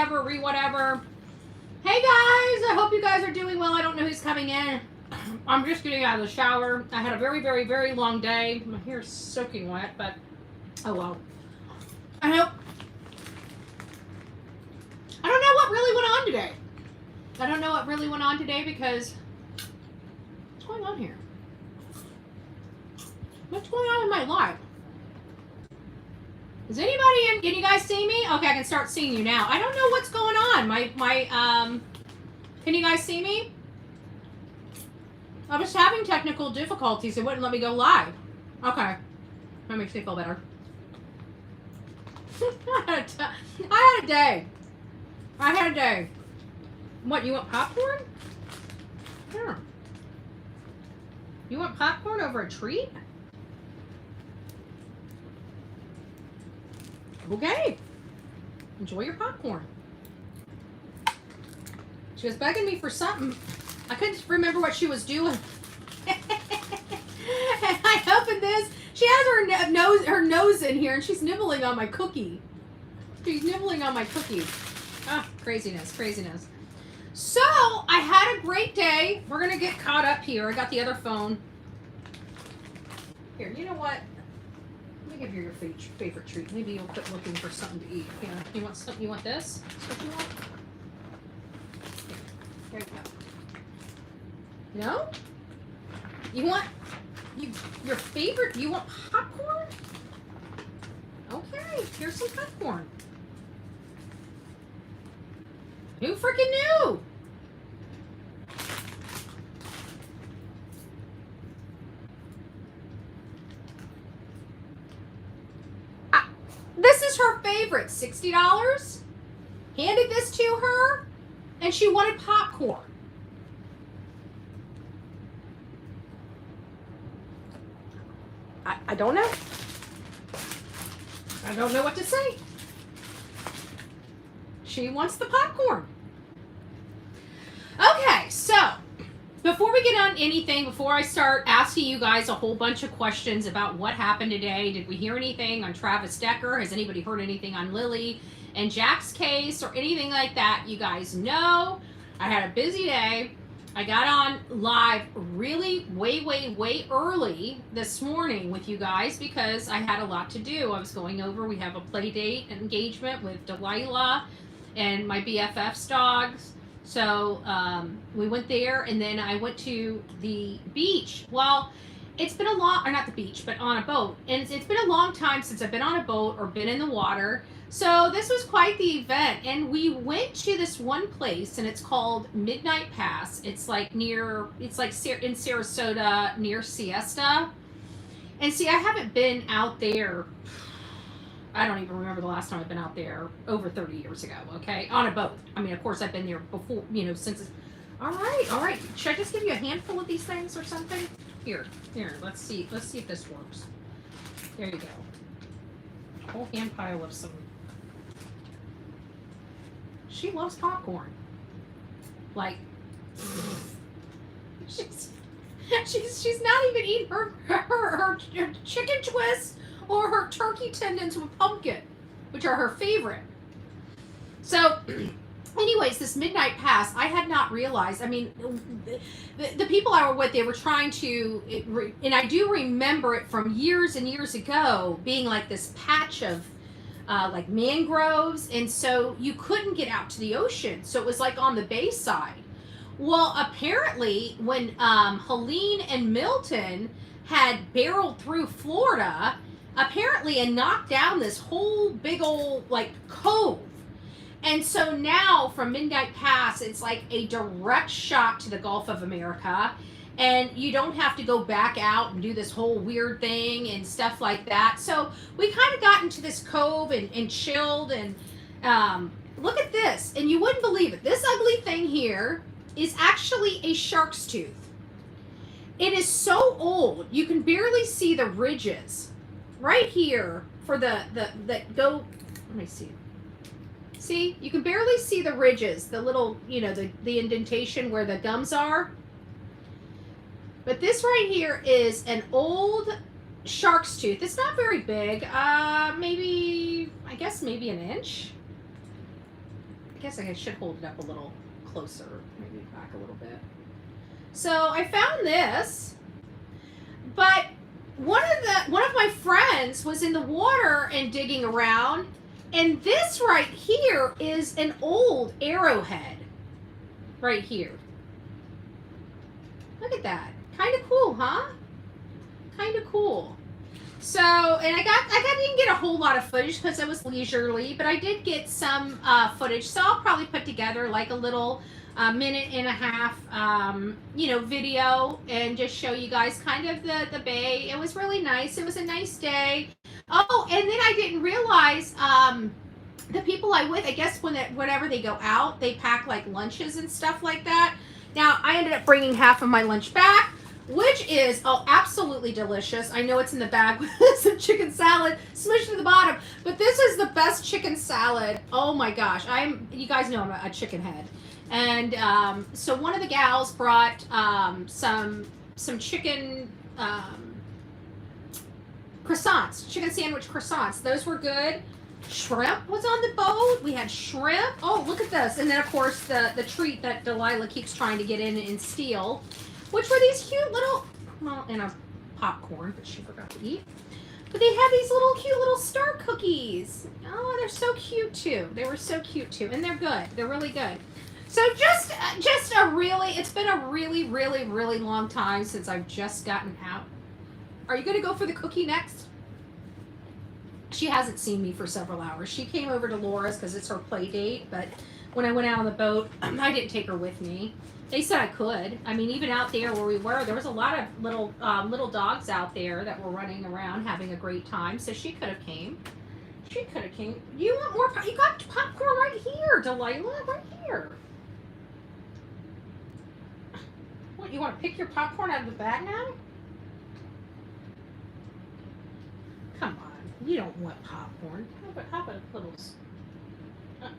whatever, re-whatever. Hey guys, I hope you guys are doing well. I don't know who's coming in. I'm just getting out of the shower. I had a very, very, very long day. My hair's soaking wet, but oh well. I don't know what really went on today. I don't know what really went on today because what's going on here? What's going on in my life? Is anybody in? Can you guys see me? Okay, I can start seeing you now. I don't know what's going on. Can you guys see me? I was having technical difficulties. It wouldn't let me go live. Okay. That makes me feel better. I had a day. I had a day. What, you want popcorn? Here. You want popcorn over a treat? Okay. Enjoy your popcorn. She was begging me for something. I couldn't remember what she was doing. And I opened this. She has her nose in here, and she's nibbling on my cookie. She's nibbling on my cookie. Ah, craziness, craziness. So, I had a great day. We're going to get caught up here. I got the other phone. Here, you know what? Let me give you your favorite treat. Maybe you'll quit looking for something to eat. Here, you want something? You want this? Is what you want? Here you go. No? You want your favorite? You want popcorn? Okay, here's some popcorn. Who freaking knew? This is her favorite. $60. Handed this to her, and she wanted popcorn. I don't know. I don't know what to say. She wants the popcorn. Okay, so before we get on anything, before I start asking you guys a whole bunch of questions about what happened today, did we hear anything on Travis Decker? Has anybody heard anything on Lilly and Jack's case or anything like that? You guys know I had a busy day. I got on live really way early this morning with you guys because I had a lot to do. I was going over, we have a play date engagement with Delilah and my BFF's dogs. So we went there, and then I went to the beach. Well, it's been a long, or not the beach, but on a boat. And it's been a long time since I've been on a boat or been in the water. So this was quite the event. And we went to this one place, and it's called Midnight Pass. It's like in Sarasota near Siesta. And see, I haven't been out there. I don't even remember the last time I've been out there, over 30 years ago, okay? On a boat. I mean, of course, I've been there before, since it's... All right. Should I just give you a handful of these things or something? Here, let's see if this works. There you go. A whole hand pile of some... She loves popcorn. Like, she's not even eating her chicken twists or her turkey tendons with pumpkin, which are her favorite. So, anyways, this Midnight Pass, I had not realized, I mean, the people I were with, they were trying to, and I do remember it from years and years ago, being like this patch of like mangroves, and so you couldn't get out to the ocean, so it was like on the bay side. Well, apparently, when Helene and Milton had barreled through Florida, apparently, and knocked down this whole big old like cove. And so now from Midnight Pass, it's like a direct shot to the Gulf of America, and you don't have to go back out and do this whole weird thing and stuff like that. So we kind of got into this cove and chilled, and look at this, and you wouldn't believe it. This ugly thing here is actually a shark's tooth. It is so old, you can barely see the ridges. Right here for that go, let me see. See, you can barely see the ridges, the little, the indentation where the gums are. But this right here is an old shark's tooth. It's not very big. Maybe an inch. I guess I should hold it up a little closer, maybe back a little bit. So I found this, but one of my friends was in the water and digging around, and this right here is an old arrowhead right here. Look at that. Kind of cool, huh? Kind of cool. So, and I didn't get a whole lot of footage because it was leisurely, but I did get some footage. So I'll probably put together like a little minute and a half, video and just show you guys kind of the bay. It was really nice. It was a nice day. Oh, and then I didn't realize the people I with, I guess whenever they go out, they pack like lunches and stuff like that. Now, I ended up bringing half of my lunch back, which is, absolutely delicious. I know it's in the bag with some chicken salad smushed to the bottom, but this is the best chicken salad. Oh my gosh. You guys know I'm a chicken head. And so one of the gals brought some chicken croissants, chicken sandwich croissants. Those were good. Shrimp was on the boat. We had shrimp. Oh, look at this. And then, of course, the treat that Delilah keeps trying to get in and steal, which were these cute little, and a popcorn, but she forgot to eat. But they had these cute little star cookies. Oh, they're so cute, too. They were so cute, too. And they're good. They're really good. So it's been a really, really, really long time since I've just gotten out. Are you going to go for the cookie next? She hasn't seen me for several hours. She came over to Laura's because it's her play date, but when I went out on the boat, I didn't take her with me. They said I could. I mean, even out there where we were, there was a lot of little dogs out there that were running around having a great time, so she could have came. She could have came. You want more? You got popcorn right here, Delilah, right here. What, you want to pick your popcorn out of the bag now? Come on. You don't want popcorn. How about a little...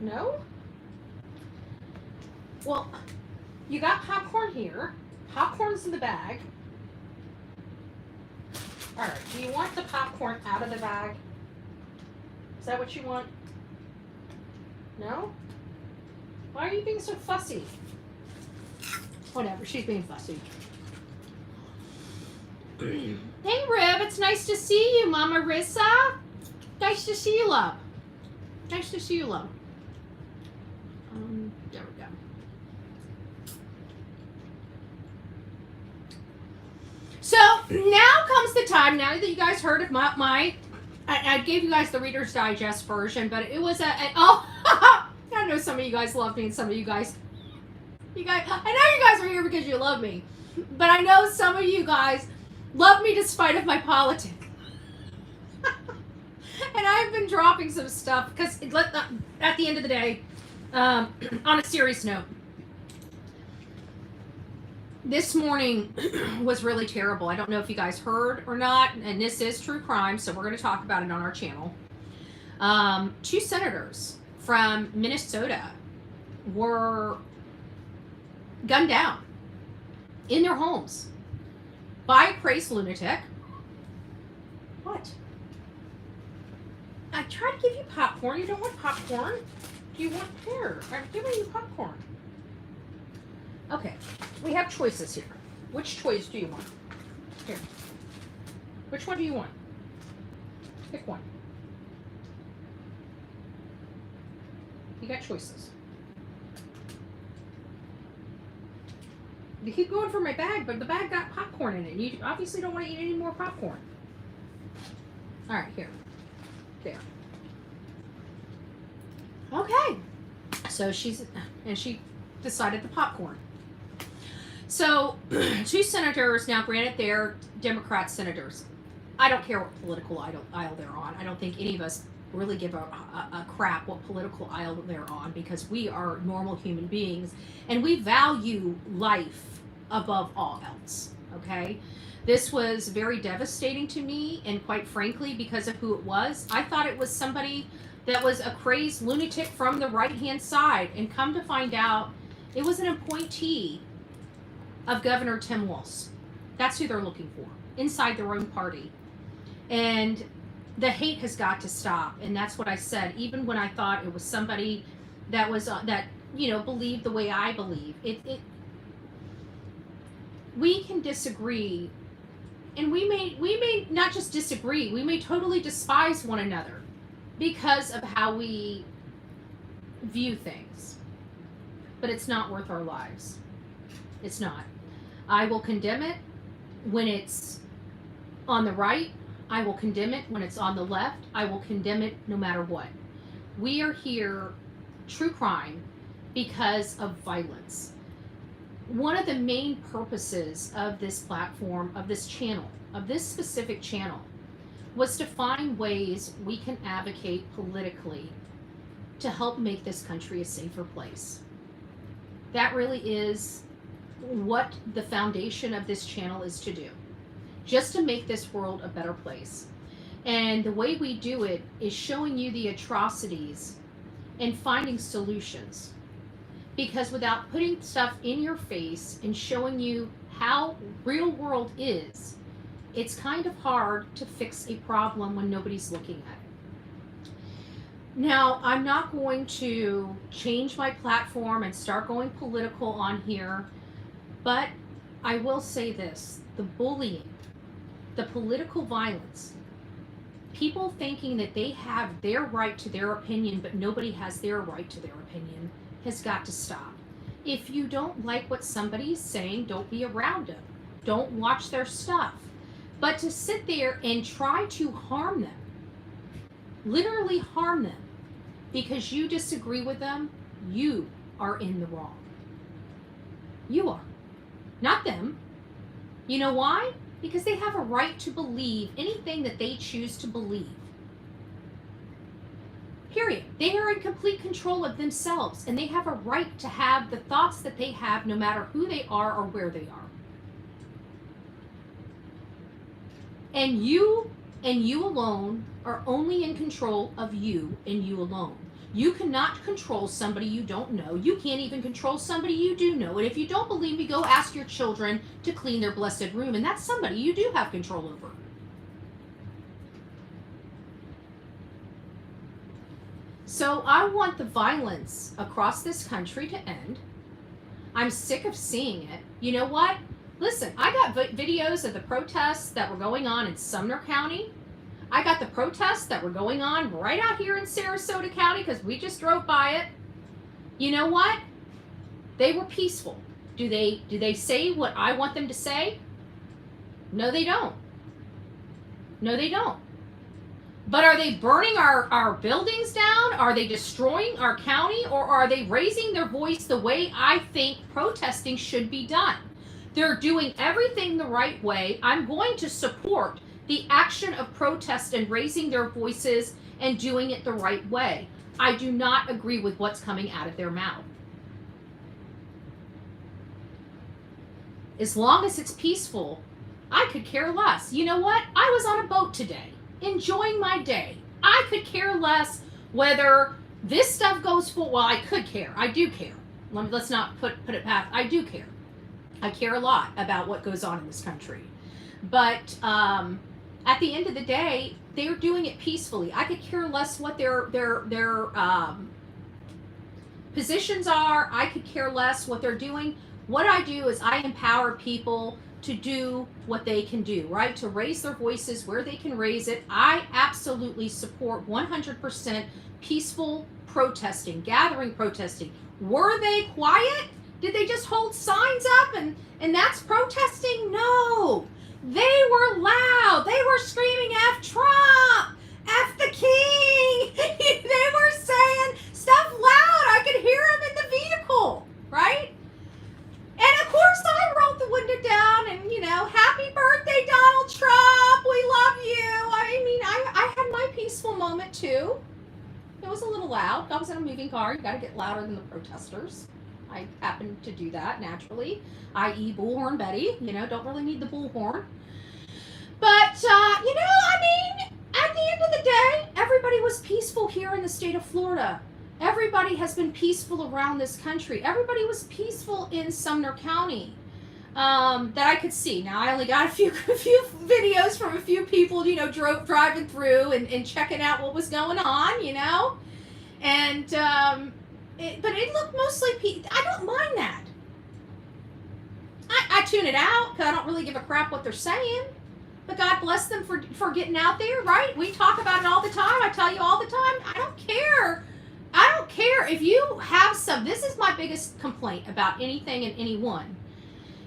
no? Well, you got popcorn here. Popcorn's in the bag. Alright, do you want the popcorn out of the bag? Is that what you want? No? Why are you being so fussy? Whatever, she's being fussy. Hey, Rib, it's nice to see you, Mama Rissa. Nice to see you, love. Nice to see you, love. There we go. So, now comes the time, now that you guys heard of I gave you guys the Reader's Digest version, but it was I know some of you guys love me and some of you guys, I know you guys are here because you love me, but I know some of you guys love me despite of my politics. And I've been dropping some stuff because at the end of the day, on a serious note, this morning was really terrible. I don't know if you guys heard or not, and this is true crime, so we're going to talk about it on our channel. 2 senators from Minnesota were gunned down in their homes by a crazed lunatic. What? I tried to give you popcorn. You don't want popcorn? Do you want pear? I'm giving you popcorn. Okay, we have choices here. Which choice do you want? Here. Which one do you want? Pick one. You got choices. You keep going for my bag, but the bag got popcorn in it. You obviously don't want to eat any more popcorn. All right, here. There. Okay. So she decided the popcorn. So 2 senators, now granted they're Democrat senators. I don't care what political aisle they're on. I don't think any of us really give a crap what political aisle they're on, because we are normal human beings and we value life above all else. Okay? This was very devastating to me, and quite frankly, because of who it was, I thought it was somebody that was a crazed lunatic from the right-hand side, and come to find out, it was an appointee of Governor Tim Walz. That's who they're looking for, inside their own party. And the hate has got to stop, and that's what I said. Even when I thought it was somebody that was that believe the way I believe. We can disagree, and we may not just disagree, we may totally despise one another because of how we view things. But it's not worth our lives. It's not. I will condemn it when it's on the right. I will condemn it when it's on the left. I will condemn it no matter what. We are here, true crime, because of violence. One of the main purposes of this platform, of this channel, of this specific channel, was to find ways we can advocate politically to help make this country a safer place. That really is what the foundation of this channel is to do. Just to make this world a better place. And the way we do it is showing you the atrocities and finding solutions. Because without putting stuff in your face and showing you how real world is, it's kind of hard to fix a problem when nobody's looking at it. Now, I'm not going to change my platform and start going political on here, but I will say this: the bullying, the political violence, people thinking that they have their right to their opinion, but nobody has their right to their opinion, has got to stop. If you don't like what somebody's saying, don't be around them. Don't watch their stuff. But to sit there and try to harm them, literally harm them, because you disagree with them, you are in the wrong. You are. Not them. You know why? Because they have a right to believe anything that they choose to believe. Period. They are in complete control of themselves, and they have a right to have the thoughts that they have no matter who they are or where they are. And you alone are only in control of you and you alone. You cannot control somebody you don't know. You can't even control somebody you do know. And if you don't believe me, go ask your children to clean their blessed room, and that's somebody you do have control over. So I want the violence across this country to end. I'm sick of seeing it. You know what? Listen, I got videos of the protests that were going on in Sumner County. I got the protests that were going on right out here in Sarasota County because we just drove by it. You know what? They were peaceful. Do they say what I want them to say? No, they don't. No, they don't. But are they burning our buildings down? Are they destroying our county? Or are they raising their voice the way I think protesting should be done? They're doing everything the right way. I'm going to support the action of protest and raising their voices and doing it the right way. I do not agree with what's coming out of their mouth. As long as it's peaceful, I could care less. You know what? I was on a boat today, enjoying my day. I could care less whether this stuff goes full. Well, I could care. I do care. Let's not put it past. I do care. I care a lot about what goes on in this country. But at the end of the day, they're doing it peacefully. I could care less what their positions are. I could care less what they're doing. What I do is I empower people to do what they can do, right? To raise their voices where they can raise it. I absolutely support 100% peaceful protesting, gathering protesting. Were they quiet? Did they just hold signs up and that's protesting? No. They were loud. They were screaming, F Trump, F the king. They were saying stuff loud. I could hear them in the vehicle, right? And of course I rolled the window down and, happy birthday, Donald Trump. We love you. I mean, I had my peaceful moment too. It was a little loud. I was in a moving car. You got to get louder than the protesters. I happen to do that naturally, i.e. Bullhorn Betty. Don't really need the bullhorn. But, at the end of the day, everybody was peaceful here in the state of Florida. Everybody has been peaceful around this country. Everybody was peaceful in Sumner County that I could see. Now, I only got a few videos from a few people, driving through and checking out what was going on, And but it looked mostly, I don't mind that. I tune it out because I don't really give a crap what they're saying. But God bless them for getting out there, right? We talk about it all the time. I tell you all the time. I don't care. I don't care if you have some. This is my biggest complaint about anything and anyone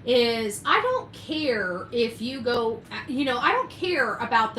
is I don't care if you go, I don't care about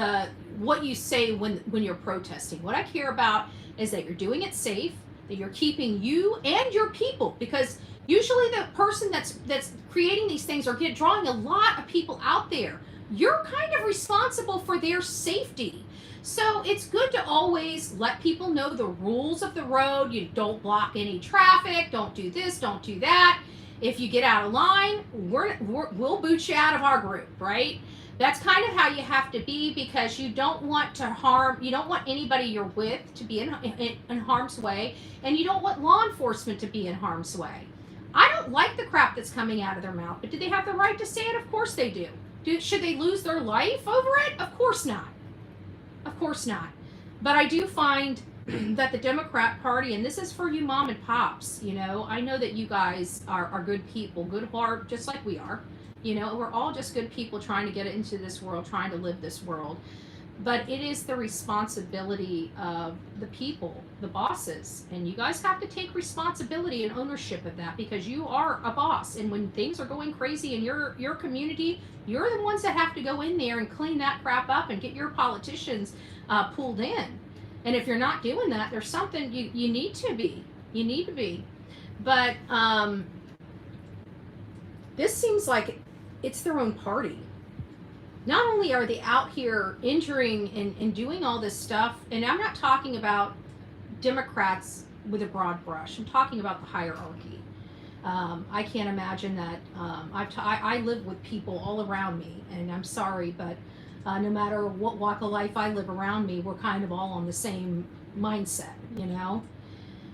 what you say when you're protesting. What I care about is that you're doing it safe, that you're keeping you and your people, because usually the person that's creating these things are drawing a lot of people out there. You're kind of responsible for their safety. So it's good to always let people know the rules of the road. You don't block any traffic, don't do this, don't do that. If you get out of line, we'll boot you out of our group, right? That's kind of how you have to be, because you don't want to harm, you don't want anybody you're with to be in harm's way, and you don't want law enforcement to be in harm's way. I don't like the crap that's coming out of their mouth, but do they have the right to say it? Of course they do. Should they lose their life over it? Of course not. Of course not. But I do find that the Democrat Party, and this is for you mom and pops, I know that you guys are good people, good heart, just like we are. We're all just good people trying to get into this world, trying to live this world. But it is the responsibility of the people, the bosses. And you guys have to take responsibility and ownership of that, because you are a boss. And when things are going crazy in your community, you're the ones that have to go in there and clean that crap up and get your politicians pulled in. And if you're not doing that, there's something you need to be. You need to be. But this seems like it's their own party. Not only are they out here injuring and doing all this stuff, and I'm not talking about Democrats with a broad brush. I'm talking about the hierarchy. I can't imagine that. I live with people all around me, and I'm sorry, but no matter what walk of life I live around me, we're kind of all on the same mindset,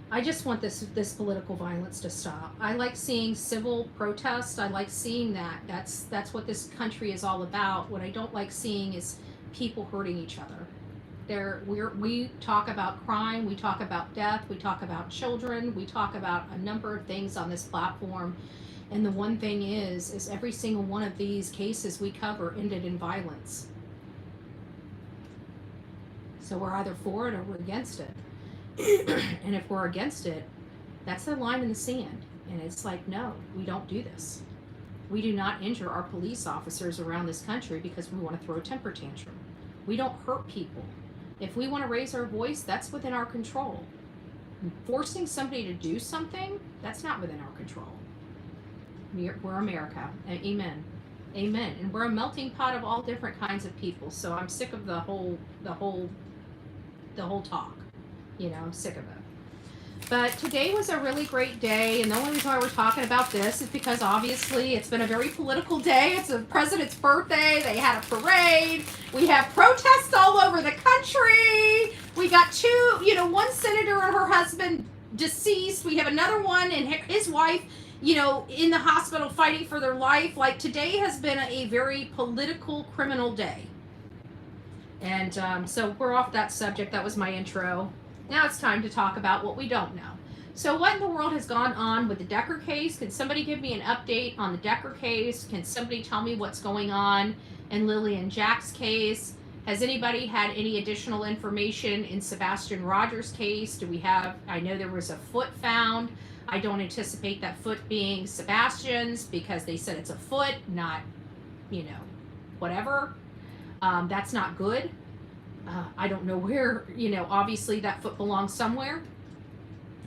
I just want this political violence to stop. I like seeing civil protests. I like seeing that. That's what this country is all about. What I don't like seeing is people hurting each other. We talk about crime, we talk about death, we talk about children, we talk about a number of things on this platform. And the one thing is every single one of these cases we cover ended in violence. So we're either for it or we're against it. And if we're against it, that's the line in the sand. And it's like, no, we don't do this. We do not injure our police officers around this country because we want to throw a temper tantrum. We don't hurt people. If we want to raise our voice, that's within our control. Forcing somebody to do something, that's not within our control. We're America. Amen. Amen. And we're a melting pot of all different kinds of people. So I'm sick of the whole talk. I'm sick of it. But today was a really great day, and the only reason why we're talking about this is because obviously it's been a very political day. It's the president's birthday. They had a parade. We have protests all over the country. We got one senator and her husband deceased. We have another one and his wife, in the hospital fighting for their life. Like, today has been a very political, criminal day. And so we're off that subject. That was my intro. Now it's time to talk about what we don't know. So what in the world has gone on with the Decker case? Can somebody give me an update on the Decker case? Can somebody tell me what's going on in Lilly and Jack's case? Has anybody had any additional information in Sebastian Rogers' case? I know there was a foot found. I don't anticipate that foot being Sebastian's, because they said it's a foot, not, whatever. That's not good. I don't know where, obviously that foot belongs somewhere.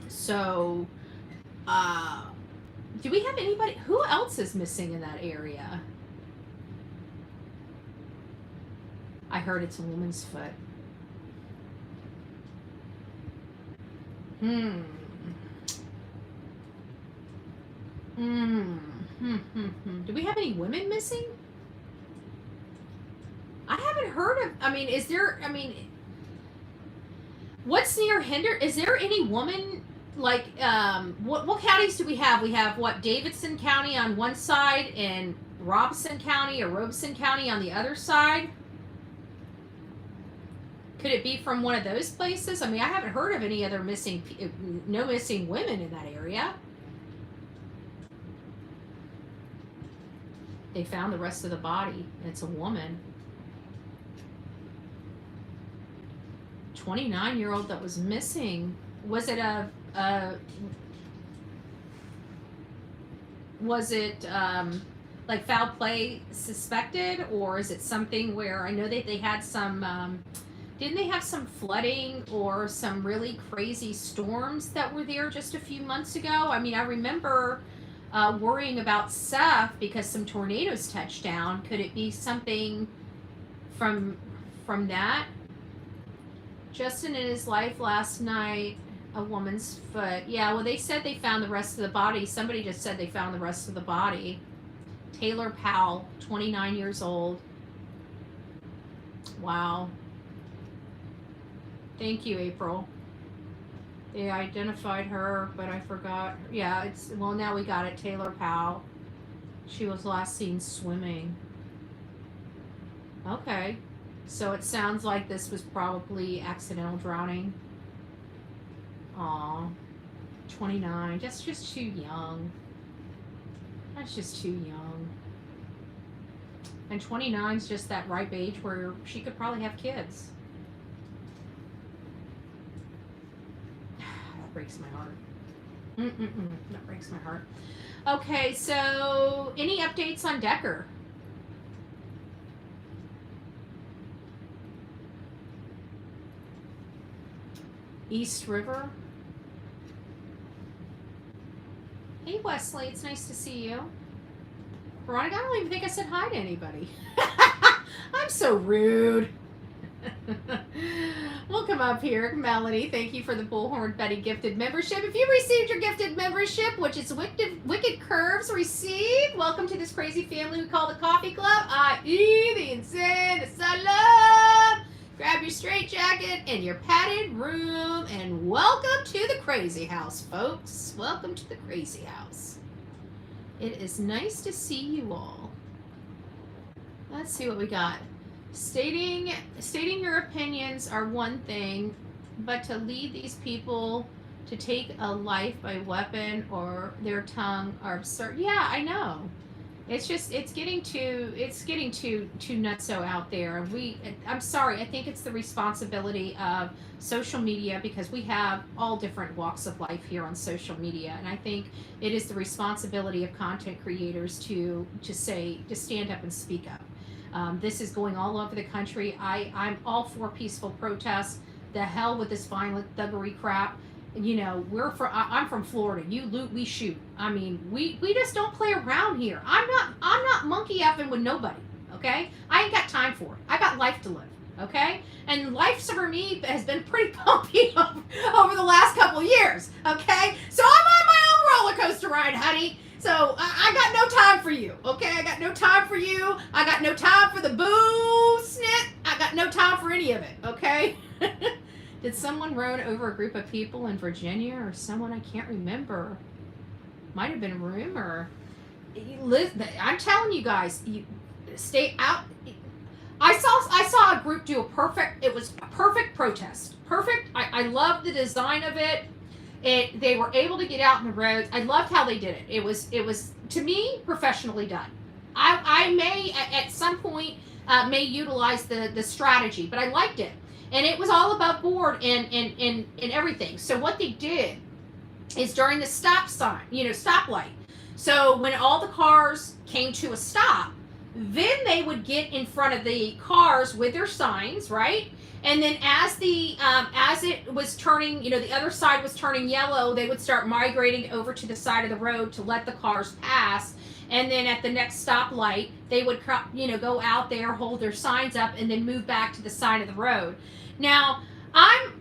So, do we have anybody, who else is missing in that area? I heard it's a woman's foot. Do we have any women missing? I haven't heard of, what's near is there any woman, like, what counties do we have? We have, Davidson County on one side and Robeson County on the other side? Could it be from one of those places? I mean, I haven't heard of any other no missing women in that area. They found the rest of the body. It's a woman. 29-year-old that was missing. Was it like foul play suspected, or is it something where I know that they had some didn't they have some flooding or some really crazy storms that were there just a few months ago? I mean, I remember worrying about Seth because some tornadoes touched down. Could it be something from that? Justin in his life last night, a woman's foot. Yeah, well, they said they found the rest of the body. Somebody just said they found the rest of the body. Taylor Powell, 29 years old. Wow. Thank you, April. They identified her, but I forgot. Yeah, well, now we got it. Taylor Powell. She was last seen swimming. Okay. So it sounds like this was probably accidental drowning. Aw. 29. That's just too young. That's just too young. And 29 is just that ripe age where she could probably have kids. That breaks my heart. That breaks my heart. Okay, so any updates on Decker? East River. Hey Wesley, it's nice to see you. Veronica, I don't even think I said hi to anybody. I'm so rude. We'll come up here. Melanie, thank you for the Bullhorn Betty gifted membership. If you received your gifted membership, which is Wicked Curves received, welcome to this crazy family we call the Coffee Club, i.e. the insane, the Sullivan. Grab your straitjacket and your padded room, and welcome to the crazy house, folks. Welcome to the crazy house. It is nice to see you all. Let's see what we got. Stating your opinions are one thing, but to lead these people to take a life by weapon or their tongue are absurd. Yeah, I know. It's getting too nutso out there. I'm sorry, I think it's the responsibility of social media, because we have all different walks of life here on social media, and I think it is the responsibility of content creators to stand up and speak up. This is going all over the country. I'm all for peaceful protests. The hell with this violent thuggery crap. You know, I'm from Florida. You loot, we shoot. I mean, we just don't play around here. I'm not monkey effing with nobody, okay? I ain't got time for it. I got life to live, okay? And life for me has been pretty bumpy over the last couple of years, okay? So I'm on my own roller coaster ride, honey. So I got no time for you, okay? I got no time for you. I got no time for the boo snit. I got no time for any of it, okay? Did someone run over a group of people in Virginia, or someone I can't remember? Might have been a rumor. I'm telling you guys, you stay out. I saw a group do it was a perfect protest. Perfect. I loved the design of it. They were able to get out in the roads. I loved how they did it. It was to me professionally done. I may at some point may utilize the strategy, but I liked it. And it was all above board and everything. So what they did is during the stoplight. So when all the cars came to a stop, then they would get in front of the cars with their signs, right? And then as it was turning, the other side was turning yellow, they would start migrating over to the side of the road to let the cars pass. And then at the next stoplight, they would, go out there, hold their signs up, and then move back to the side of the road. Now, I'm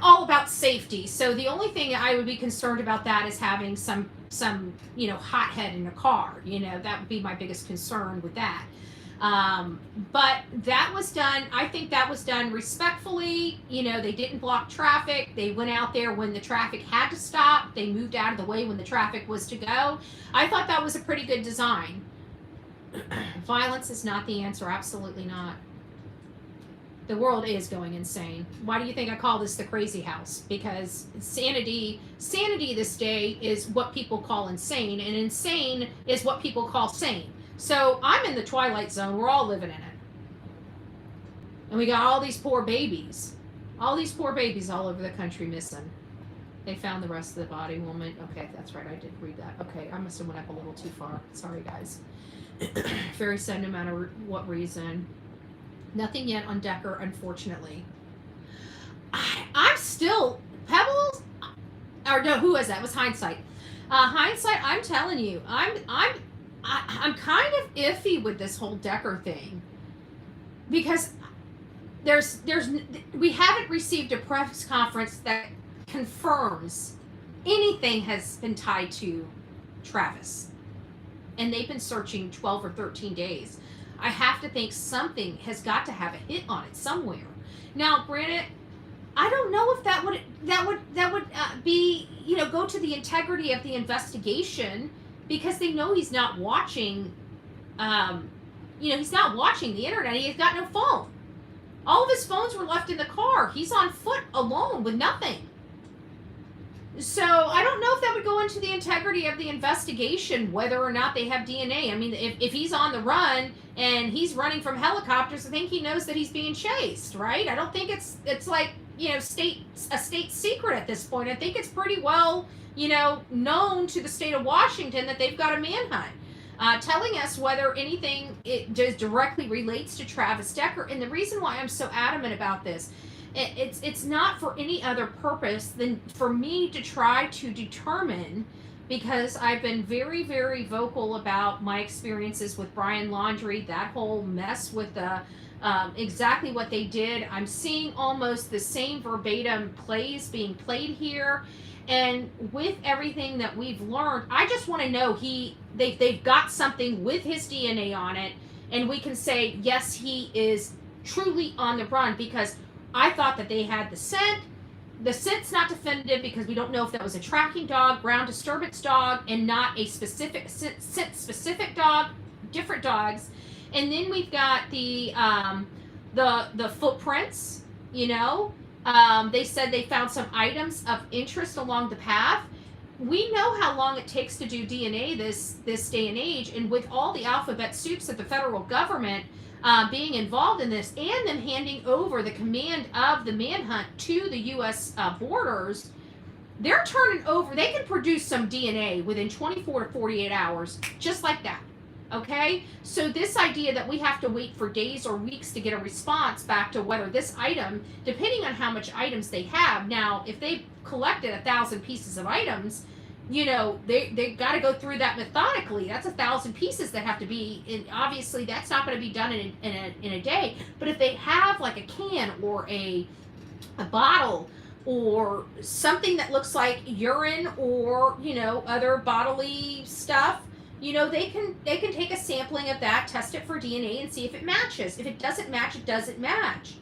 all about safety, so the only thing I would be concerned about that is having some hothead in a car. That would be my biggest concern with that. But that was done. I think that was done respectfully. They didn't block traffic. They went out there when the traffic had to stop. They moved out of the way when the traffic was to go. I thought that was a pretty good design. Violence is not the answer. Absolutely not. The world is going insane. Why do you think I call this the crazy house? Because sanity this day is what people call insane, and insane is what people call sane. So I'm in the twilight zone. We're all living in it. And we got all these poor babies. All these poor babies all over the country missing. They found the rest of the body. Woman. Okay, that's right. I did read that. Okay, I must have went up a little too far. Sorry, guys. Very sad no matter what reason. Nothing yet on Decker, unfortunately. I'm still Pebbles, or no, who was that? It was Hindsight. Hindsight. I'm telling you, I'm kind of iffy with this whole Decker thing because we haven't received a press conference that confirms anything has been tied to Travis, and they've been searching 12 or 13 days. I have to think something has got to have a hit on it somewhere. Now, granted, I don't know if that would be, go to the integrity of the investigation, because they know he's not watching. He's not watching the internet. He's got no phone. All of his phones were left in the car. He's on foot alone with nothing. So I don't know if that would go into the integrity of the investigation, whether or not they have DNA. I mean, if he's on the run and he's running from helicopters, I think he knows that he's being chased, right? I don't think it's like, a state secret at this point. I think it's pretty well, known to the state of Washington that they've got a manhunt. Telling us whether anything it just directly relates to Travis Decker. And the reason why I'm so adamant about this, it's not for any other purpose than for me to try to determine, because I've been very, very vocal about my experiences with Brian Laundrie, that whole mess with the exactly what they did. I'm seeing almost the same verbatim plays being played here. And with everything that we've learned, I just want to know they've got something with his DNA on it, and we can say, yes, he is truly on the run, because I thought that they had the scent. The scent's not definitive because we don't know if that was a tracking dog, ground disturbance dog, and not a scent-specific dog, different dogs. And then we've got the footprints, They said they found some items of interest along the path. We know how long it takes to do DNA this day and age, and with all the alphabet soups of the federal government being involved in this, and them handing over the command of the manhunt to the U.S. Borders, they're turning over. They can produce some DNA within 24 to 48 hours, just like that. Okay? So this idea that we have to wait for days or weeks to get a response back to whether this item, depending on how much items they have. Now, if they collected 1,000 pieces of items, they got to go through that methodically. That's 1,000 pieces that have to be, and obviously that's not going to be done in a day. But if they have like a can or a bottle or something that looks like urine or other bodily stuff, they can take a sampling of that, test it for DNA, and see if it matches. If it doesn't match, it doesn't match.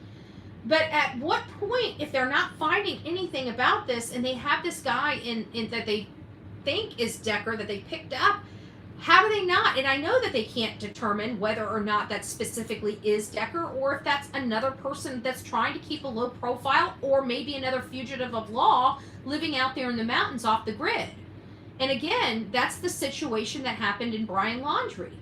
But at what point, if they're not finding anything about this, and they have this guy in that they think is Decker that they picked up, how do they not? And I know that they can't determine whether or not that specifically is Decker, or if that's another person that's trying to keep a low profile, or maybe another fugitive of law living out there in the mountains off the grid. And again, that's the situation that happened in Brian Laundrie.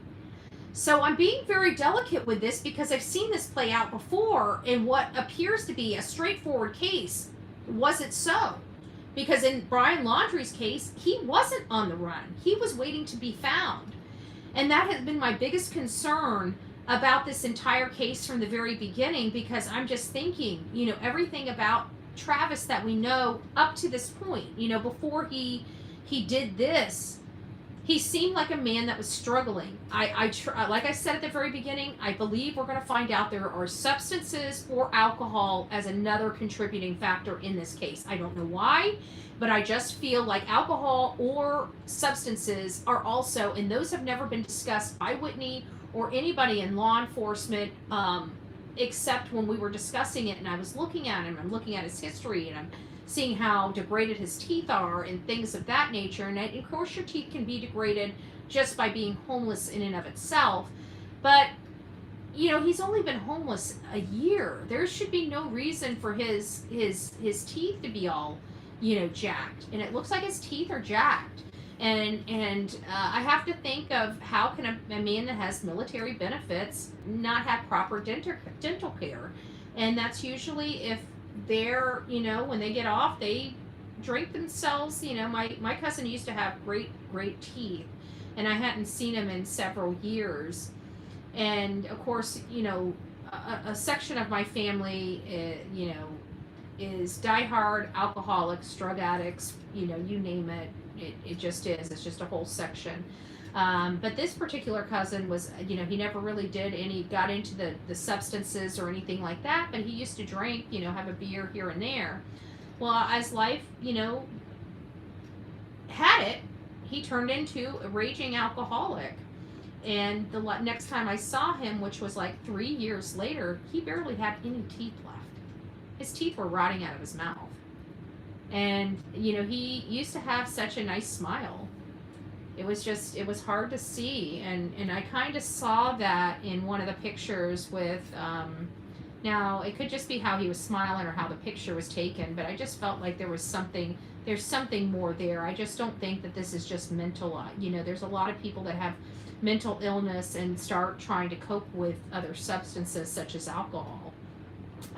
So I'm being very delicate with this because I've seen this play out before in what appears to be a straightforward case. Wasn't so. Because in Brian Laundrie's case, he wasn't on the run. He was waiting to be found. And that has been my biggest concern about this entire case from the very beginning, because I'm just thinking, everything about Travis that we know up to this point, before he did this, he seemed like a man that was struggling. Like I said at the very beginning, I believe we're going to find out there are substances or alcohol as another contributing factor in this case. I don't know why, but I just feel like alcohol or substances are also, and those have never been discussed by Whitney or anybody in law enforcement, except when we were discussing it and I was looking at him, I'm looking at his history, and I'm seeing how degraded his teeth are and things of that nature. And of course your teeth can be degraded just by being homeless in and of itself. But he's only been homeless a year. There should be no reason for his teeth to be all, jacked. And it looks like his teeth are jacked. And I have to think of how can a man that has military benefits not have proper dental care. And that's usually if they're, when they get off, they drink themselves. My cousin used to have great teeth, and I hadn't seen him in several years. And of course, a section of my family, is diehard alcoholics, drug addicts, you name it. It just is. It's just a whole section. But this particular cousin was, he never really got into the substances or anything like that, but he used to drink, have a beer here and there. Well, as life, had it, he turned into a raging alcoholic. And the next time I saw him, which was like 3 years later, he barely had any teeth left. His teeth were rotting out of his mouth. And, he used to have such a nice smile. It was hard to see. And I kind of saw that in one of the pictures with, now it could just be how he was smiling or how the picture was taken, but I just felt like there's something more there. I just don't think that this is just mental. There's a lot of people that have mental illness and start trying to cope with other substances such as alcohol.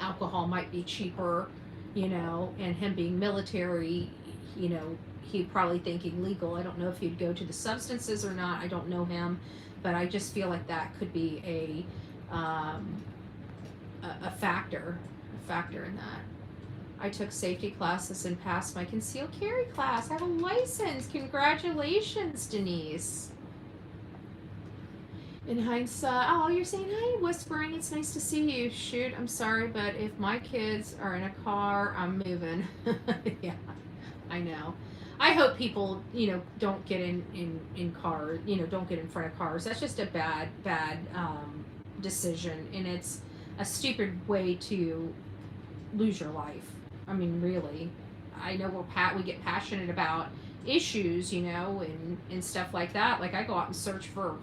Alcohol might be cheaper, and him being military, he'd probably thinking legal. I don't know if he'd go to the substances or not. I don't know him, but I just feel like that could be a factor in that. I took safety classes and passed my concealed carry class. I have a license. Congratulations, Denise. In hindsight, oh, you're saying, hi, whispering, it's nice to see you. Shoot, I'm sorry, but if my kids are in a car, I'm moving. Yeah, I know. I hope people, don't get in cars, don't get in front of cars. That's just a bad decision, and it's a stupid way to lose your life. I mean, really. I know we get passionate about issues, and stuff like that. Like, I go out and search for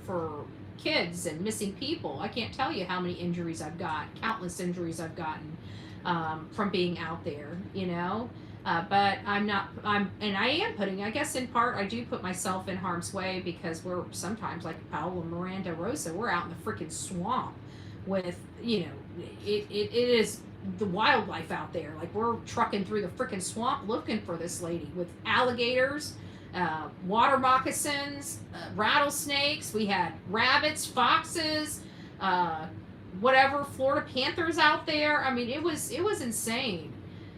kids and missing people. I can't tell you how many injuries I've got, countless injuries I've gotten from being out there, but I guess in part I do put myself in harm's way because we're sometimes, like Paolo, Miranda, Rosa, we're out in the freaking swamp with, it is the wildlife out there. Like, we're trucking through the freaking swamp looking for this lady with alligators, water moccasins, rattlesnakes. We had rabbits, foxes, whatever, Florida panthers out there. I mean, it was insane.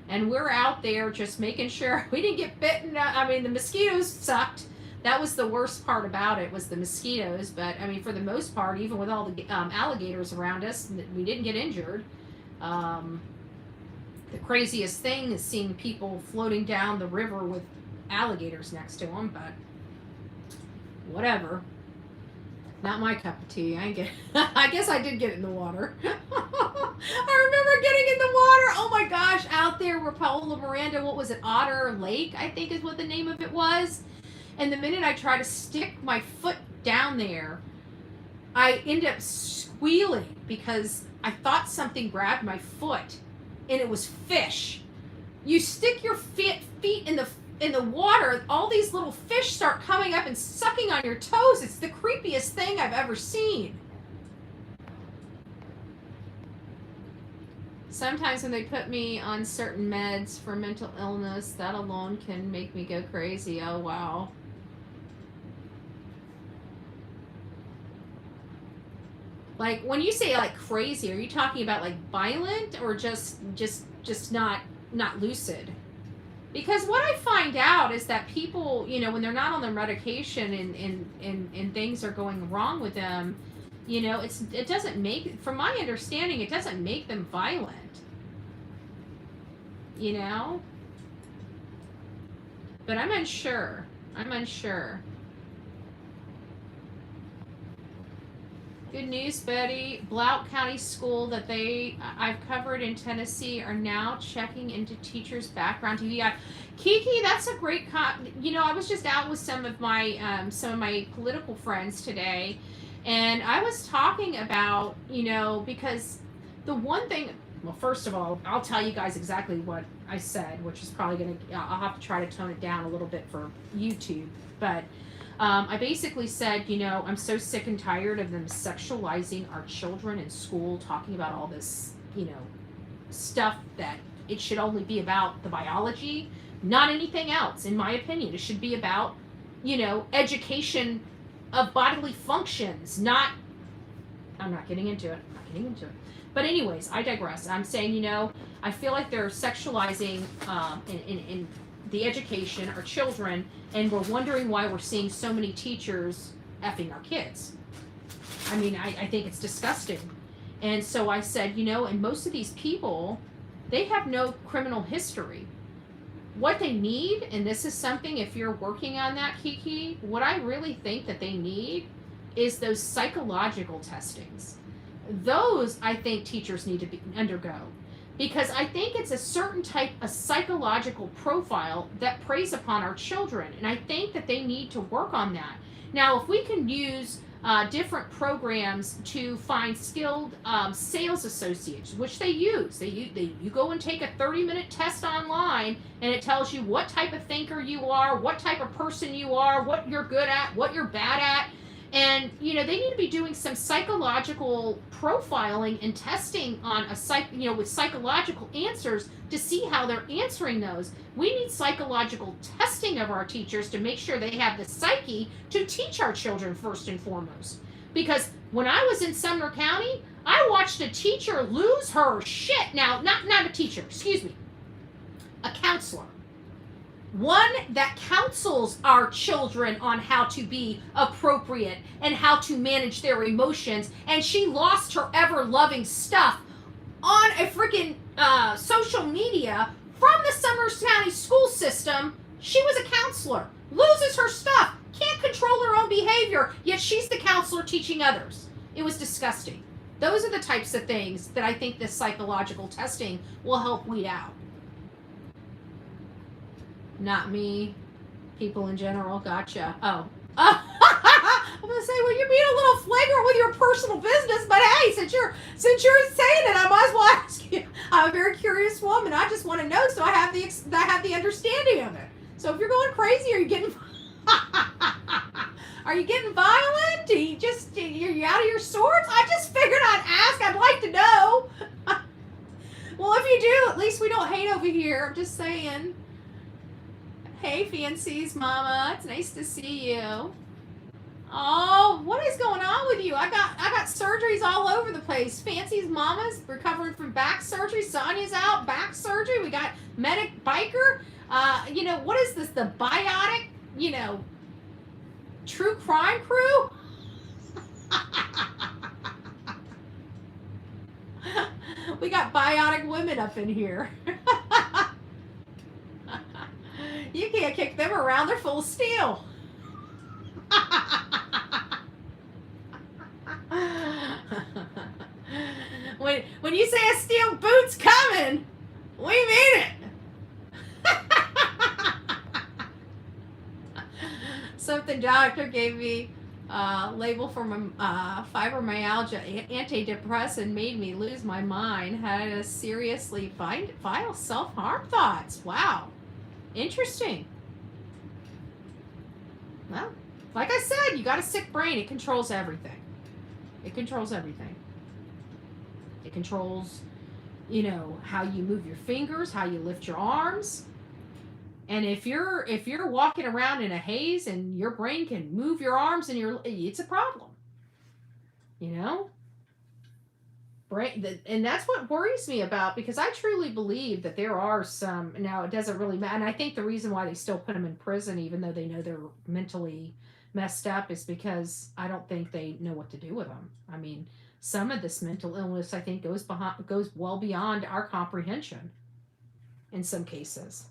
And we're out there just making sure we didn't get bitten. I mean, the mosquitoes sucked. That was the worst part about it, was the mosquitoes. But I mean, for the most part, even with all the alligators around us, we didn't get injured. The craziest thing is seeing people floating down the river with alligators next to them, but whatever. Not my cup of tea. I guess I did get in the water. I remember getting in the water. Oh my gosh, out there where Paola Miranda, what was it, Otter Lake, I think is what the name of it was. And the minute I try to stick my foot down there, I end up squealing because I thought something grabbed my foot, and it was fish. You stick your feet in the water, all these little fish start coming up and sucking on your toes. It's the creepiest thing I've ever seen. Sometimes when they put me on certain meds for mental illness, that alone can make me go crazy. Oh, wow. Like, when you say like crazy, are you talking about like violent or just not lucid? Because what I find out is that people, when they're not on their medication and things are going wrong with them, it doesn't make, from my understanding, it doesn't make them violent. But I'm unsure. Good news, Betty. Blount County School that I've covered in Tennessee are now checking into teachers' background TBI. Kiki, that's a great I was just out with some of my political friends today, And I was talking about, because the one thing, well, first of all, I'll tell you guys exactly what I said, which is probably going to, I'll have to try to tone it down a little bit for YouTube. But I basically said, I'm so sick and tired of them sexualizing our children in school, talking about all this, stuff that it should only be about the biology, not anything else, in my opinion. It should be about, education of bodily functions, not, I'm not getting into it. But anyways, I digress. I'm saying, I feel like they're sexualizing in the education, our children, and we're wondering why we're seeing so many teachers effing our kids. I mean, I think it's disgusting. And so I said, and most of these people, they have no criminal history. What they need, and this is something, if you're working on that, Kiki, what I really think that they need is those psychological testings. Those, I think, teachers need to undergo. Because I think it's a certain type of psychological profile that preys upon our children. And I think that they need to work on that. Now, if we can use different programs to find skilled sales associates, which they use. You go and take a 30-minute test online, and it tells you what type of thinker you are, what type of person you are, what you're good at, what you're bad at. And, they need to be doing some psychological profiling and testing on with psychological answers to see how they're answering those. We need psychological testing of our teachers to make sure they have the psyche to teach our children first and foremost. Because when I was in Sumner County, I watched a teacher lose her shit. Now, not a teacher, excuse me, a counselor. One that counsels our children on how to be appropriate and how to manage their emotions. And she lost her ever-loving stuff on a freaking social media from the Summers County school system. She was a counselor, loses her stuff, can't control her own behavior, yet she's the counselor teaching others. It was disgusting. Those are the types of things that I think this psychological testing will help weed out. Not me. People in general. Gotcha. Oh. I'm gonna say, well, you're being a little flagrant with your personal business, but hey, since you're saying it, I might as well ask you. I'm a very curious woman. I just want to know, so I have the understanding of it. So if you're going crazy, are you getting violent? You're out of your sorts? I just figured I'd ask. I'd like to know. Well, if you do, at least we don't hate over here. I'm just saying. Hey, Fancies, Mama. It's nice to see you. Oh, what is going on with you? I got surgeries all over the place. Fancy's Mama's recovering from back surgery. Sonia's out, back surgery. We got Medic Biker. What is this? The Biotic, True Crime Crew? We got biotic women up in here. You can't kick them around. They're full of steel. When you say a steel boot's coming, we mean it. Something doctor gave me label for my fibromyalgia antidepressant made me lose my mind. Had to seriously file self-harm thoughts. Wow. Interesting. Well, like I said, you got a sick brain. It controls everything. It controls everything. It controls, how you move your fingers, how you lift your arms. And if you're walking around in a haze and your brain can move your arms and it's a problem. And that's what worries me about, because I truly believe that there are some, now it doesn't really matter, and I think the reason why they still put them in prison, even though they know they're mentally messed up, is because I don't think they know what to do with them. I mean, some of this mental illness, I think, goes well beyond our comprehension in some cases.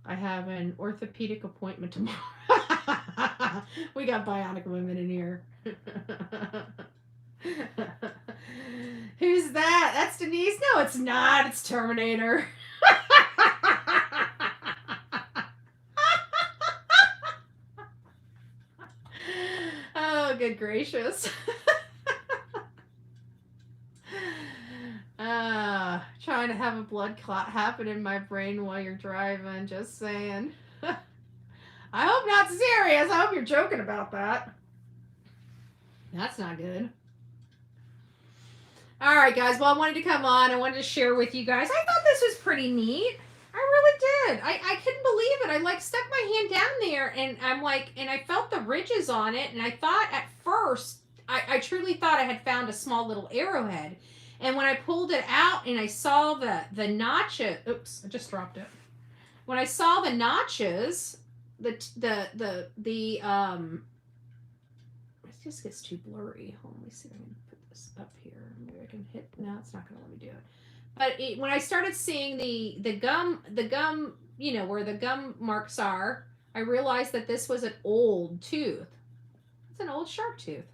I have an orthopedic appointment tomorrow. We got bionic women in here. Who's that? That's Denise? No, it's not. It's Terminator. good gracious. Trying to have a blood clot happen in my brain while you're driving, just saying. I hope not serious. I hope you're joking about that. That's not good. All right, guys. Well, I wanted to come on. I wanted to share with you guys. I thought this was pretty neat. I really did. I couldn't believe it. I like stuck my hand down there and I'm like, and I felt the ridges on it. And I thought at first, I truly thought I had found a small little arrowhead. And when I pulled it out and I saw the notches, oops, I just dropped it. When I saw the notches, it just gets too blurry. Hold on, let me see if I can put this up here. Maybe I can hit, no, it's not going to let me do it. But when I started seeing the gum, you know, where the gum marks are, I realized that this was an old tooth. It's an old shark tooth.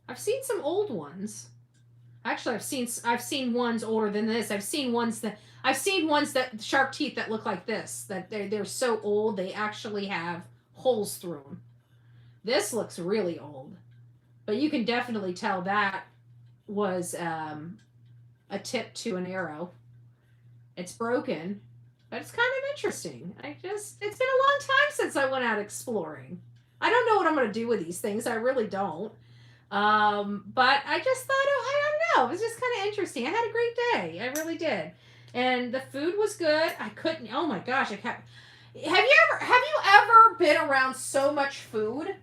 I've seen some old ones. Actually, I've seen ones older than this. I've seen ones that shark teeth that look like this. That they're so old they actually have holes through them. This looks really old, but you can definitely tell that was a tip to an arrow. It's broken, but it's kind of interesting. It's been a long time since I went out exploring. I don't know what I'm going to do with these things. I really don't. But I just thought, I don't know. It was just kind of interesting. I had a great day. I really did. And the food was good. I couldn't, oh my gosh, have you ever been around so much food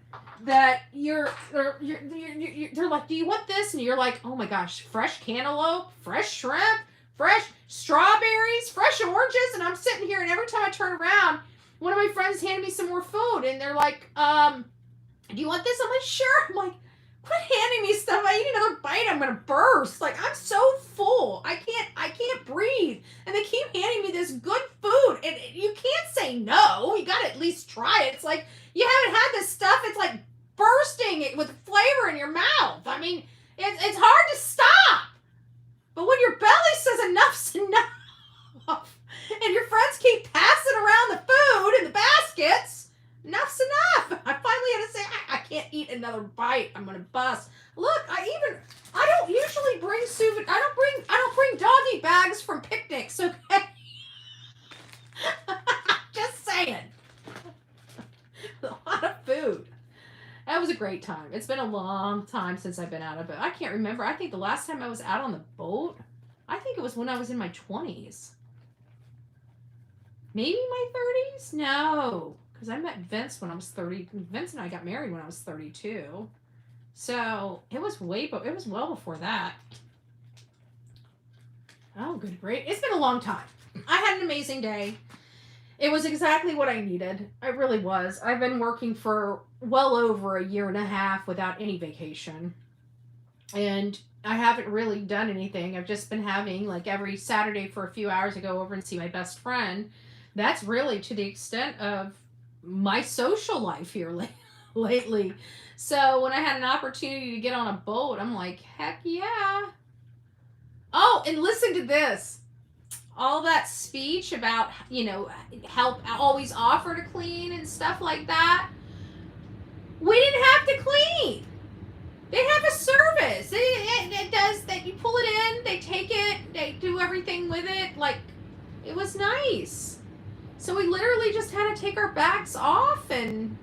that you're like, do you want this? And you're like, oh my gosh, fresh cantaloupe, fresh shrimp, fresh strawberries, fresh oranges. And I'm sitting here and every time I turn around, one of my friends handed me some more food and they're like, do you want this? I'm like, sure. I'm like, quit handing me stuff. I eat another bite, I'm gonna burst. Like, I'm so full. I can't breathe. And they keep handing me this good food. And you can't say no. You gotta at least try it. It's like, you haven't had this stuff. It's like bursting it with flavor in your mouth. I mean, it's hard to stop. But when your belly says enough's enough, and your friends keep passing around the food in the baskets, enough's enough. I finally had to say, I can't eat another bite. I'm gonna bust. Look, I don't usually bring I don't bring doggy bags from picnics, okay? Just saying. A lot of food. That was a great time. It's been a long time since I've been out of it. I can't remember. I think the last time I was out on the boat, I think it was when I was in my 20s. Maybe my 30s? No. Because I met Vince when I was 30. Vince and I got married when I was 32. So it was well before that. Oh, good, great. It's been a long time. I had an amazing day. It was exactly what I needed. It really was. I've been working for well over a year and a half without any vacation. And I haven't really done anything. I've just been having, like, every Saturday for a few hours to go over and see my best friend. That's really to the extent of my social life here lately. So when I had an opportunity to get on a boat, I'm like, heck yeah. Oh, and listen to this. All that speech about, you know, help, always offer to clean and stuff like that. We didn't have to clean. They have a service. It does that. You pull it in, they take it, they do everything with it. Like, it was nice. So we literally just had to take our bags off and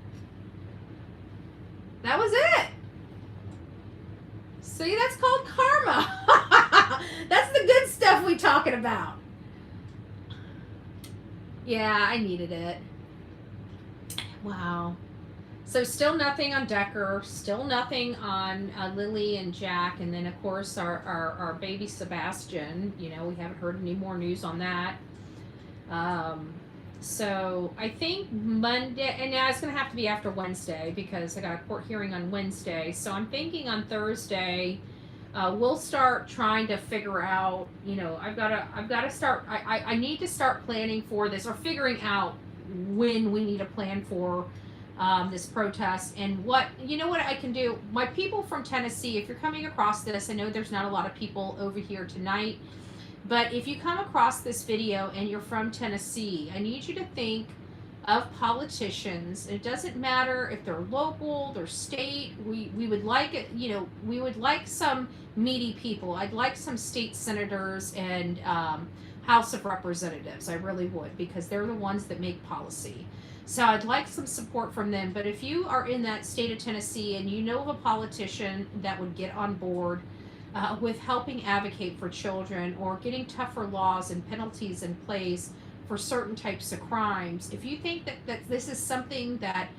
that was it. See, that's called karma. That's the good stuff we talking about. Yeah, I needed it. Wow. So still nothing on Decker, still nothing on Lilly and Jack, and then of course our baby Sebastian. You know, we haven't heard any more news on that. So I think Monday, and now it's going to have to be after Wednesday because I got a court hearing on Wednesday. So I'm thinking on Thursday, we'll start trying to figure out, you know, I've got to start, I need to start planning for this or figuring out when we need a plan for this protest and what, you know what I can do. My people from Tennessee, if you're coming across this, I know there's not a lot of people over here tonight. But if you come across this video and you're from Tennessee, I need you to think of politicians. It doesn't matter if they're local, they're state. We would like it, we would like some meaty people. I'd like some state senators and House of Representatives. I really would, because they're the ones that make policy. So I'd like some support from them. But if you are in that state of Tennessee and you know of a politician that would get on board with helping advocate for children or getting tougher laws and penalties in place for certain types of crimes, if you think that this is something that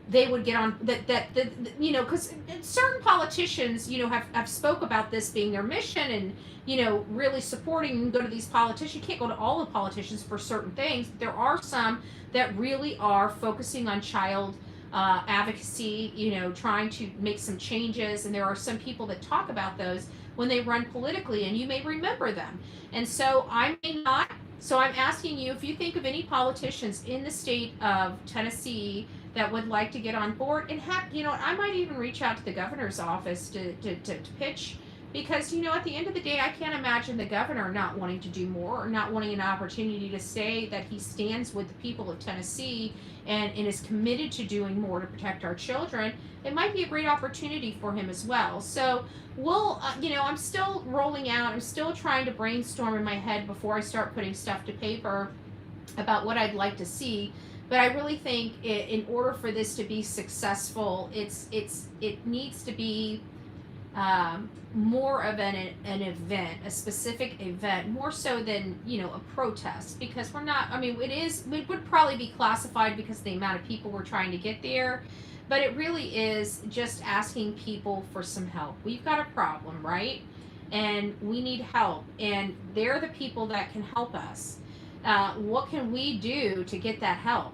they would get on, that because certain politicians, have spoke about this being their mission and, really supporting and go to these politicians. You can't go to all the politicians for certain things. There are some that really are focusing on child advocacy, trying to make some changes. And there are some people that talk about those when they run politically, and you may remember them. And so I may not. So I'm asking you, if you think of any politicians in the state of Tennessee that would like to get on board, and I might even reach out to the governor's office to pitch, because, at the end of the day, I can't imagine the governor not wanting to do more or not wanting an opportunity to say that he stands with the people of Tennessee and is committed to doing more to protect our children. It might be a great opportunity for him as well. So I'm still rolling out. I'm still trying to brainstorm in my head before I start putting stuff to paper about what I'd like to see. But I really think in order for this to be successful, it needs to be more of an event, a specific event, more so than, a protest, because it would probably be classified because of the amount of people we're trying to get there, but it really is just asking people for some help. We've got a problem, right? And we need help, and they're the people that can help us. What can we do to get that help?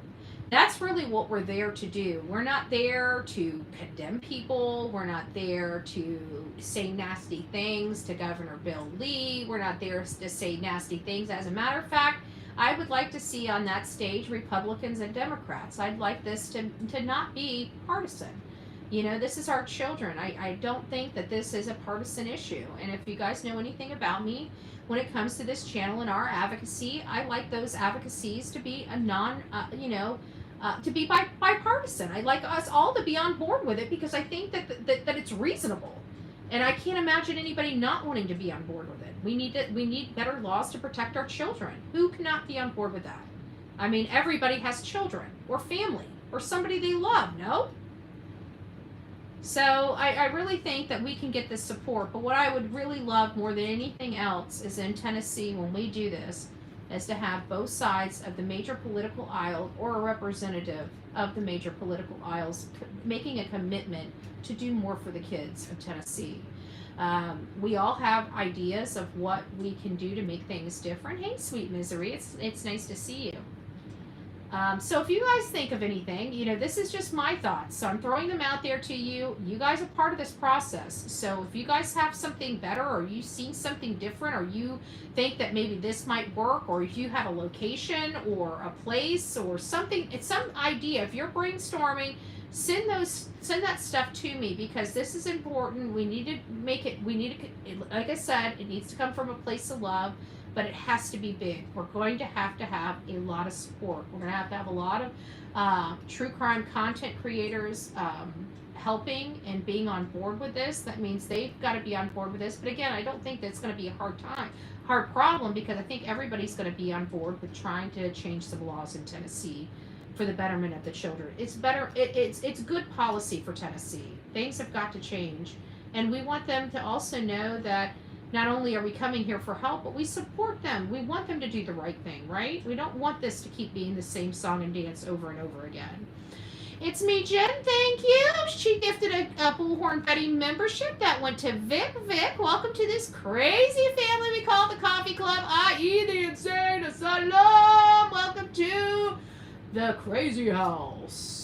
That's really what we're there to do. We're not there to condemn people. We're not there to say nasty things to Governor Bill Lee. We're not there to say nasty things. As a matter of fact, I would like to see on that stage Republicans and Democrats. I'd like this to not be partisan. This is our children. I don't think that this is a partisan issue. And if you guys know anything about me, when it comes to this channel and our advocacy, I like those advocacies to be a to be bipartisan. I'd like us all to be on board with it, because I think that it's reasonable. And I can't imagine anybody not wanting to be on board with it. We need better laws to protect our children. Who cannot be on board with that? Everybody has children or family or somebody they love, no? So I really think that we can get this support. But what I would really love more than anything else is in Tennessee, when we do this, is to have both sides of the major political aisle, or a representative of the major political aisles, making a commitment to do more for the kids of Tennessee. We all have ideas of what we can do to make things different. Hey, sweet misery, it's nice to see you. So if you guys think of anything, this is just my thoughts. So I'm throwing them out there to you. You guys are part of this process. So if you guys have something better, or you've seen something different, or you think that maybe this might work, or if you have a location or a place or something, it's some idea. If you're brainstorming, send that stuff to me, because this is important. We need to like I said, it needs to come from a place of love. But it has to be big. We're going to have a lot of support. We're going to have a lot of true crime content creators helping and being on board with this. That means they've got to be on board with this. But again, I don't think that's going to be a hard problem, because I think everybody's going to be on board with trying to change some laws in Tennessee for the betterment of the children. It's better. It's good policy for Tennessee. Things have got to change, and we want them to also know that not only are we coming here for help, but we support them. We want them to do the right thing, right? We don't want this to keep being the same song and dance over and over again. It's me, Jen. Thank you. She gifted a Bullhorn Betty membership that went to Vic. Vic, welcome to this crazy family we call the Coffee Club, i.e. the Insane Asylum. Welcome to the Crazy House.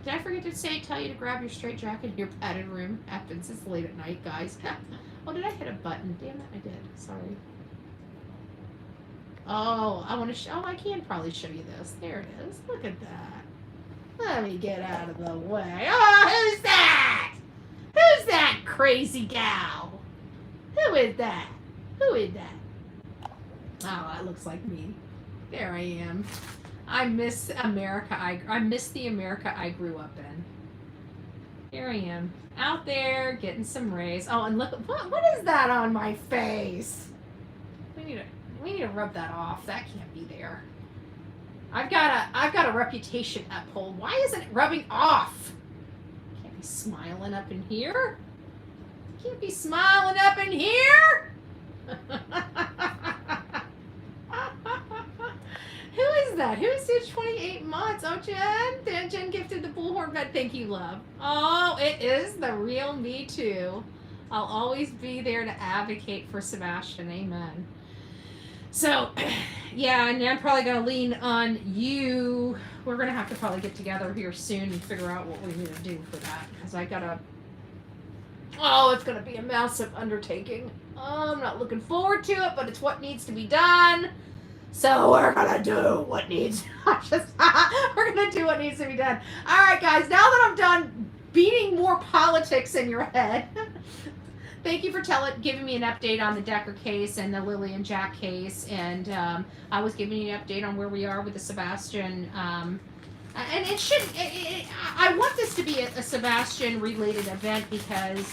Did I forget to tell you to grab your straight jacket in your padded room? Happens. It's late at night, guys. Oh, did I hit a button? Damn it, I did. Sorry. Oh, I can probably show you this. There it is. Look at that. Let me get out of the way. Oh, who's that? Who's that crazy gal? Who is that? Who is that? Oh, that looks like me. There I am. I miss America. I miss the America I grew up in. Here I am, out there getting some rays. Oh, and look, what is that on my face? We need to rub that off. That can't be there. I've got a reputation to uphold. Why isn't it rubbing off? Can't be smiling up in here. Can't be smiling up in here. Who is that? Who is this 28 months? Oh, Jen. Jen gifted the bullhorn bed. Thank you, love. Oh, it is the real me too. I'll always be there to advocate for Sebastian. Amen. So, yeah, and I'm probably going to lean on you. We're going to have to probably get together here soon and figure out what we need to do for that. Because I got to... Oh, it's going to be a massive undertaking. Oh, I'm not looking forward to it, but it's what needs to be done. So we're gonna do what needs. We're gonna do what needs to be done. All right, guys. Now that I'm done beating more politics in your head, thank you for giving me an update on the Decker case and the Lilly and Jack case, and I was giving you an update on where we are with the Sebastian. And it should. I want this to be a Sebastian-related event because,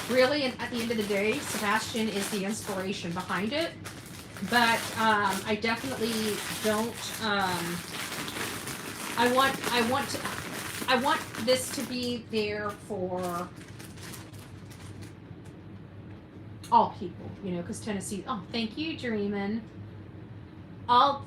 really, at the end of the day, Sebastian is the inspiration behind it. But I definitely don't. I want this to be there for all people, you know, because Tennessee. Oh, thank you, Dreamin'. All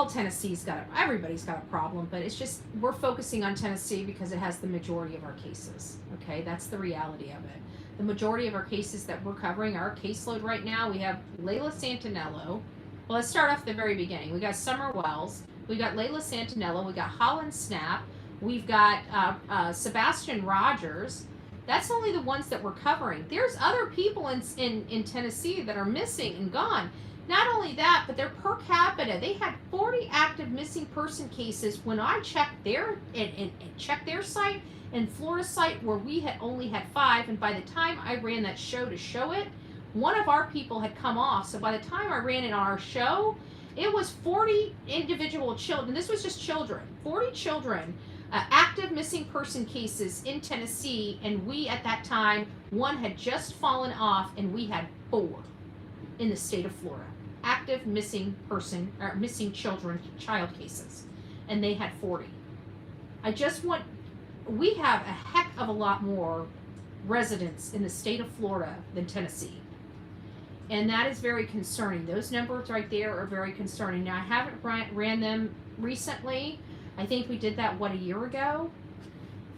Tennessee's everybody's got a problem, but it's just we're focusing on Tennessee because it has the majority of our cases. Okay, that's the reality of it. The majority of our cases that we're covering, our caseload right now, we have Layla Santinello. Well, let's start off at the very beginning. We got Summer Wells. We got Layla Santinello. We got Holland Snap. We've got Sebastian Rogers. That's only the ones that we're covering. There's other people in Tennessee that are missing and gone. Not only that, but their per capita, they had 40 active missing person cases when I checked their and checked their site. And Florida's site where we had only had 5, and by the time I ran that show to show it, one of our people had come off. So by the time I ran it on our show, it was 40 individual children. This was just children, 40 children, active missing person cases in Tennessee, and we at that time, one had just fallen off, and we had 4 in the state of Florida, active missing person or missing child cases, and they had 40. We have a heck of a lot more residents in the state of Florida than Tennessee. And that is very concerning. Those numbers right there are very concerning. Now, I haven't ran them recently. I think we did that, a year ago?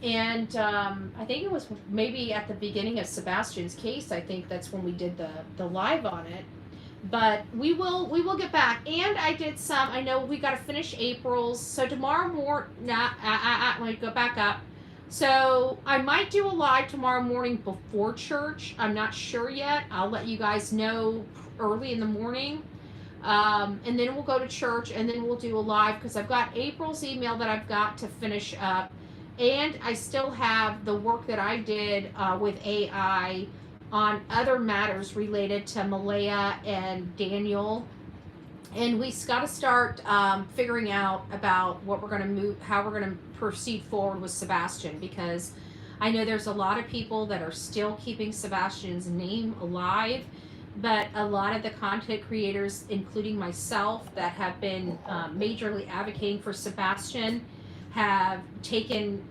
And I think it was maybe at the beginning of Sebastian's case. I think that's when we did the live on it. But we will get back. And I did some, I know we got to finish April's. So tomorrow morning, let me go back up. So I might do a live tomorrow morning before church. I'm not sure yet. I'll let you guys know early in the morning. And then we'll go to church and then we'll do a live because I've got April's email that I've got to finish up. And I still have the work that I did with AI on other matters related to Malehya and Daniel. And we got to start figuring out about what we're going to how we're going to proceed forward with Sebastian, because I know there's a lot of people that are still keeping Sebastian's name alive, but a lot of the content creators, including myself, that have been majorly advocating for Sebastian have taken,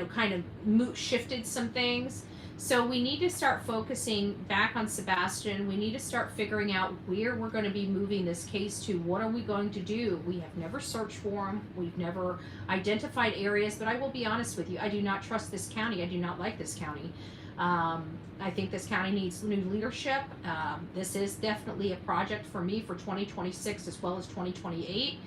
kind of shifted some things. So we need to start focusing back on Sebastian. We need to start figuring out where we're going to be moving this case to. What are we going to do? We have never searched for him. We've never identified areas, but I will be honest with you. I do not trust this county. I do not like this county. I think this county needs new leadership. This is definitely a project for me for 2026 as well as 2028.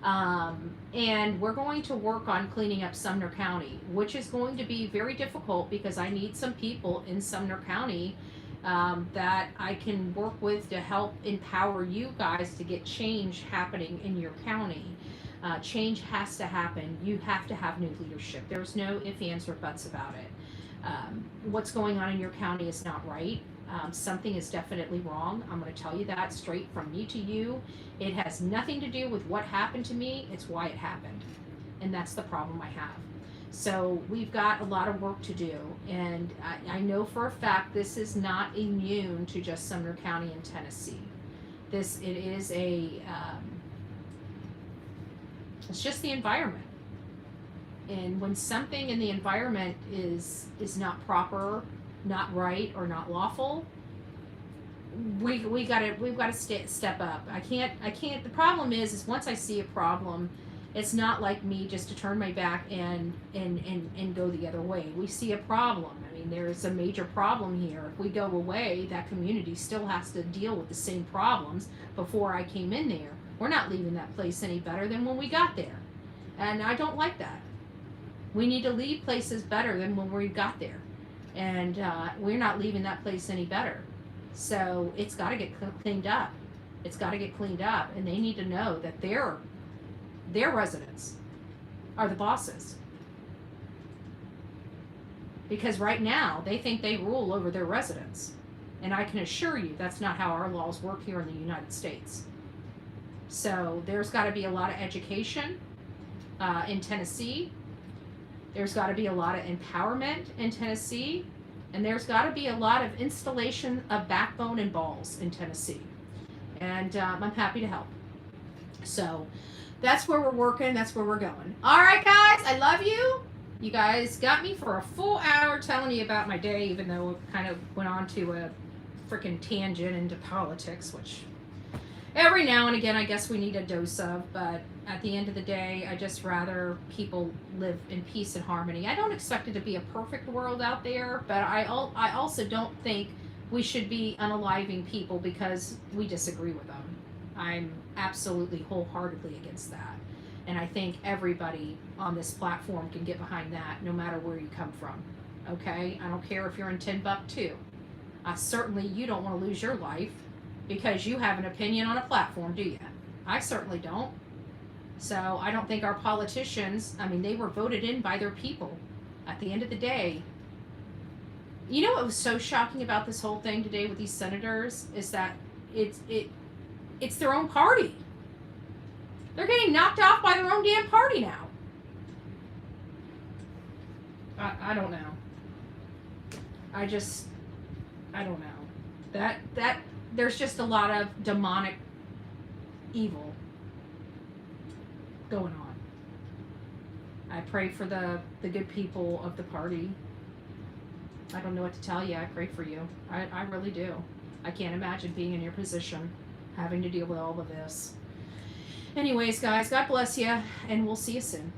And we're going to work on cleaning up Sumner County, which is going to be very difficult because I need some people in Sumner County that I can work with to help empower you guys to get change happening in your county. Change has to happen. You have to have new leadership. There's no ifs, ands, or buts about it. What's going on in your county is not right. Something is definitely wrong. I'm going to tell you that straight from me to you. It has nothing to do with what happened to me. It's why it happened. And that's the problem I have. So we've got a lot of work to do. And I know for a fact this is not immune to just Sumner County in Tennessee. It is it's just the environment. And when something in the environment is not proper, not right, or not lawful, we've got to step up. I can't. The problem is once I see a problem, it's not like me just to turn my back and go the other way. We see a problem. I mean, there's a major problem here. If we go away, that community still has to deal with the same problems before I came in there. We're not leaving that place any better than when we got there. And I don't like that. We need to leave places better than when we got there. And we're not leaving that place any better. So it's got to get cleaned up. It's got to get cleaned up. And they need to know that their residents are the bosses. Because right now, they think they rule over their residents. And I can assure you that's not how our laws work here in the United States. So there's got to be a lot of education in Tennessee. There's got to be a lot of empowerment in Tennessee. And there's got to be a lot of installation of backbone and balls in Tennessee. And I'm happy to help. So that's where we're working. That's where we're going. All right, guys. I love you. You guys got me for a full hour telling you about my day, even though it kind of went on to a freaking tangent into politics, which every now and again I guess we need a dose of. But at the end of the day, I just rather people live in peace and harmony. I don't expect it to be a perfect world out there, but I also don't think we should be unaliving people because we disagree with them. I'm absolutely wholeheartedly against that. And I think everybody on this platform can get behind that no matter where you come from. Okay? I don't care if you're in Timbuktu. Certainly you don't want to lose your life because you have an opinion on a platform, do you? I certainly don't. So I don't think our politicians, I mean, they were voted in by their people. At the end of the day, you know what was so shocking about this whole thing today with these senators is that it's their own party. They're getting knocked off by their own damn party now. I don't know. I don't know. That there's just a lot of demonic evil going on. I pray for the good people of the party. I don't know what to tell you. I pray for you. I really do. I can't imagine being in your position, having to deal with all of this. Anyways, guys, God bless you, and we'll see you soon.